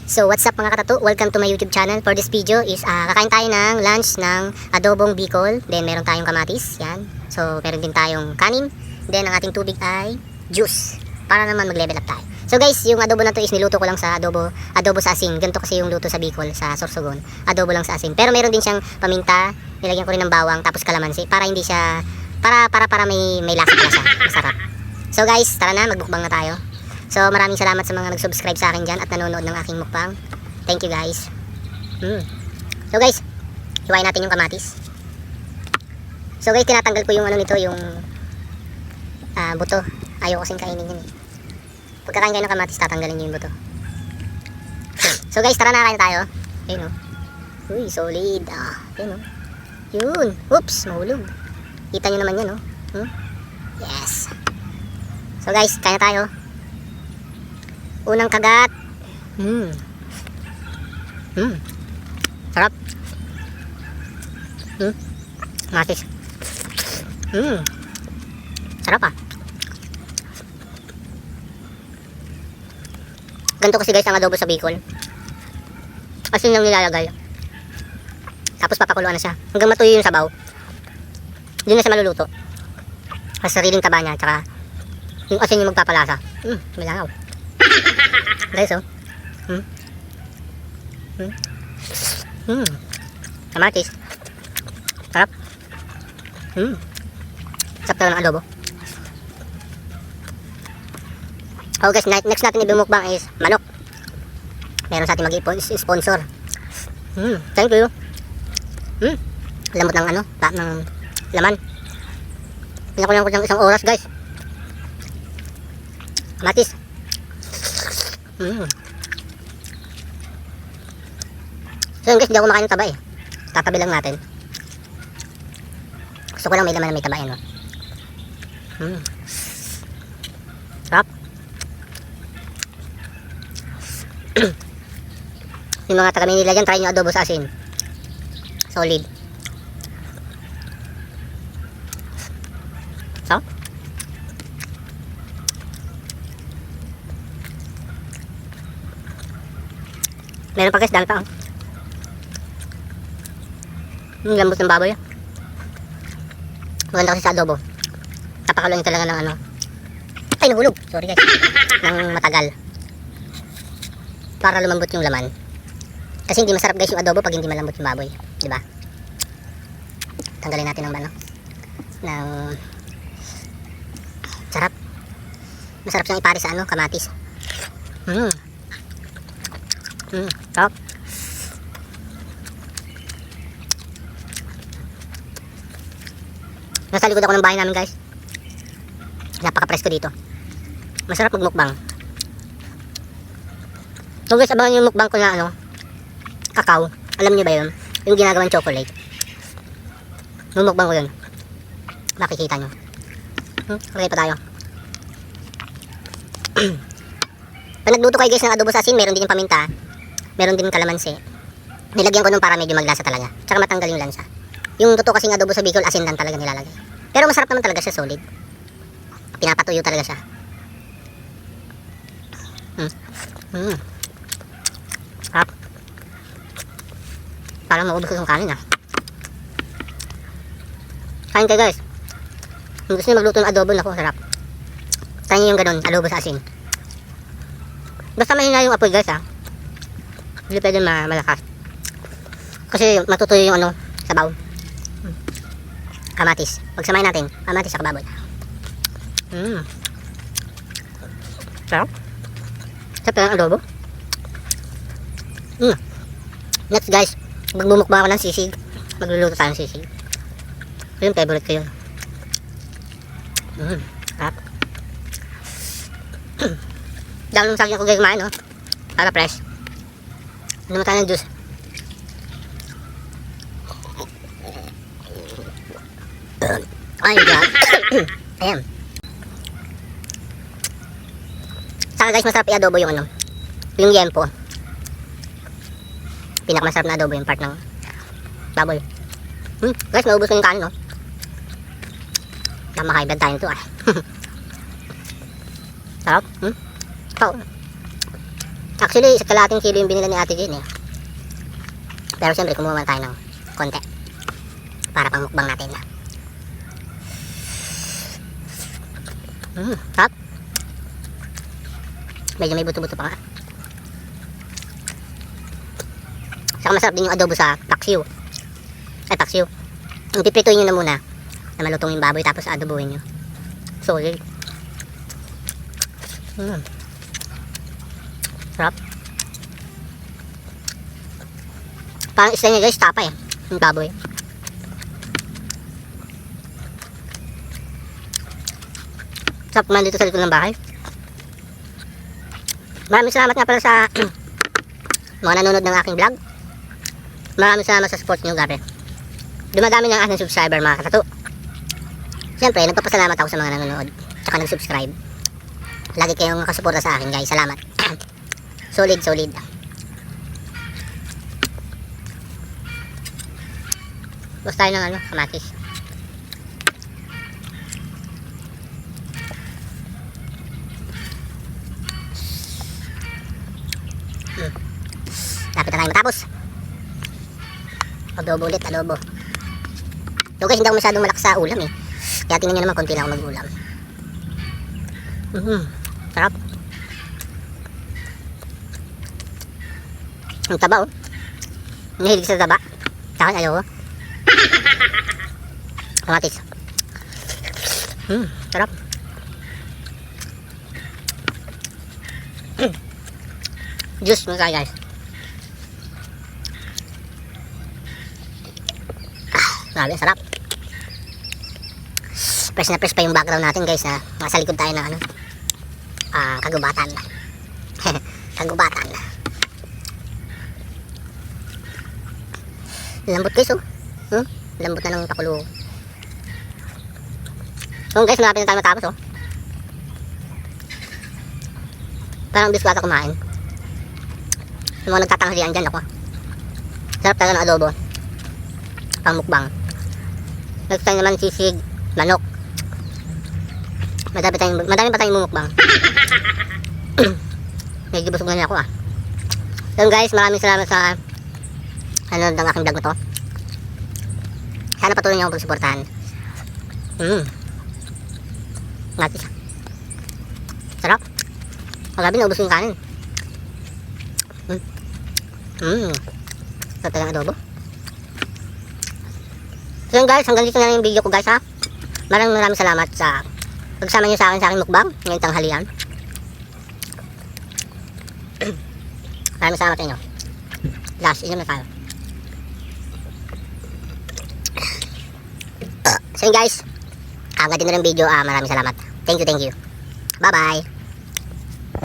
So what's up mga katatu, welcome to my YouTube channel. For this video is kakain tayo ng lunch ng adobong Bicol. Then meron tayong kamatis, yan. So meron din tayong kanin. Then ang ating tubig ay juice, para naman mag level up tayo. So guys, yung adobo na to is niluto ko lang sa adobo sa asin. Ganito kasi yung luto sa Bicol, sa Sorsogon. Adobo lang sa asin. Pero meron din siyang paminta, nilagyan ko rin ng bawang, tapos kalamansi para hindi siya para may lasa pala siya. Masarap. So guys, tara na, magbukbang na tayo. So maraming salamat sa mga nag-subscribe sa akin dyan at nanonood ng aking mukbang. Thank you guys. So guys, hiwain natin yung kamatis. So guys, tinatanggal ko yung ano nito, yung buto. Ayaw kasing kainin yun eh. Pagkakain kayo ng kamatis, tatanggalin nyo yung buto. So guys, tara na, kain tayo. Ayun o. Uy, solid. Ayun o. Yun. Oops, mahulog. Kita nyo naman yan o. Yes. So guys, kain na tayo. Unang kagat. Sarap. Matis. Sarap ah. Ganito kasi guys ang adobo sa Bicol. Asin lang nilalagay. Tapos papakuluan na siya. Hanggang matuyo yung sabaw. Hindi na siya maluluto. Sa sariling taba niya. Tsaka yung asin yung magpapalasa. Malanaw. Guys oh. Kamatis. Sarap. Sarap talaga ng adobo. Oh guys, next natin ibumukbang is manok. Meron sa ating mag-sponsor. Thank you. Lamot ng ano, ng laman. Pinakulang ko ng isang oras guys. Kamatis. So yun guys, hindi ako makain ng taba eh. Tatabi lang natin. Gusto ko lang may laman na may taba yan. Sarap. Yung mga taga Manila dyan, try nyo adobo sa asin. Solid. So meron pa guys, dami pa lambot ng baboy. Maganda kasi sa adobo. Tapakaluin talaga ng ano. Ay, nahulog. Sorry guys. Ng matagal. Para lumambot yung laman. Kasi hindi masarap guys yung adobo pag hindi malambot yung baboy. Diba? Tanggalin natin ng ano. Ng sarap. Masarap siyang ipare sa ano, kamatis. Sarap. Nasa likod ako ng bahay namin guys. Napaka-presko dito. Masarap magmukbang. So guys, abangan yung mukbang ko na ano, kakao. Alam nyo ba yun? Yung ginagawang chocolate. Mumukbang ko yun. Makikita nyo. Okay pa tayo. Pag nagluto kayo guys ng adobo sa asin, meron din yung paminta. Meron din kalamansi. Nilagyan ko nun para medyo maglasa talaga. Tsaka matanggal yung lansa. Yung totoo kasing adobo sa Bicol, asin lang talaga nilalagay. Pero masarap naman talaga siya, solid. Pinapatuyo talaga siya. Sarap. Parang maubos ko yung kanin ah. Kain kayo guys. Kung gusto nyo magluto ng adobo, naku, sarap. Try nyo yung ganun, adobo sa asin. Basta mahina yung apoy guys ah. Hindi pwede malakas. Kasi matutuyo yung ano, sabaw. Kamatis. Pagsamahin natin, kamatis sa baboy. Sarap. Sarap ng adobo. Next guys, magbumukbang ako ng sisig. Magluluto tayo ng sisig. Yung favorite ko yun. Sarap. Dami ng saging ko guys kumain, no? Para fresh. Ano naman tayo ng juice? Ay God. Ayan. Saka guys, masarap i-adobo yung ano, yung yempo. Pinakamasarap na adobo yung part ng baboy. Guys, naubos ko yung kanin, no? Makaibad tayo nito ah. Sarap. Actually, sa kalating kilo yung binila ni Ate Jean eh. Pero siyempre, kumuha man tayo ng konti. Para pang mukbang natin. Sarap. Medyo may buto-buto pa nga. Saka masarap din yung adobo sa paksiw. Ay, paksiw. Yung piprituin nyo na muna na malutong yung baboy tapos adobohin nyo. Solid. Sarap. Parang isla niya guys, tapa eh. Yung baboy. Sarap kumain dito sa likod ng bahay. Maraming salamat nga pala sa mga nanonood ng aking vlog. Maraming salamat sa support nyo, gabi. Dumadami ng aking subscriber, mga katato. Siyempre, nagpapasalamat ako sa mga nanonood tsaka nag-subscribe. Lagi kayong nakasuporta sa akin, guys. Salamat. Solid. Gusto tayo ng kamatis. Lapit na tayo matapos. Adobo ulit, adobo. So guys, hindi ako masyadong malakas sa ulam eh. Kaya tingnan nyo naman, konti lang ako mag-ulam. Sarap. Ang taba oh. Nahilig sa taba. Sa akin ayaw oh. Kamatis. Sarap. Juice mo tayo guys. Grabe, sarap. Fresh na fresh pa yung background natin guys na nasa likod tayo ng kagubatan. Kagubatan. Lambot guys oh. Lambot na ng pakulo. So guys, malapit na tayo matapos oh. Parang biskwata kumain. Yung mga nagtatanghalian dyan ako. Sarap talaga ng adobo. Pang mukbang. Next time naman sisig, manok. Madami pa tayong mumukbang. Medyo busog na niya ako ah. So guys, maraming salamat sa ng aking vlog na to. Sana patuloy niyo akong pagsuportahan. Ngatis. Sarap. Magabi na ubos yung kanin. Sarap talagang adobo. So yun guys, hanggang dito na yung video ko guys ha. Maraming salamat sa pagsama nyo sa akin mukbang ngayong tanghalian. Maraming salamat sa inyo. Last, inom na tayo. So yun guys, hanggang dito na yung video. Maraming salamat. Thank you. Bye bye.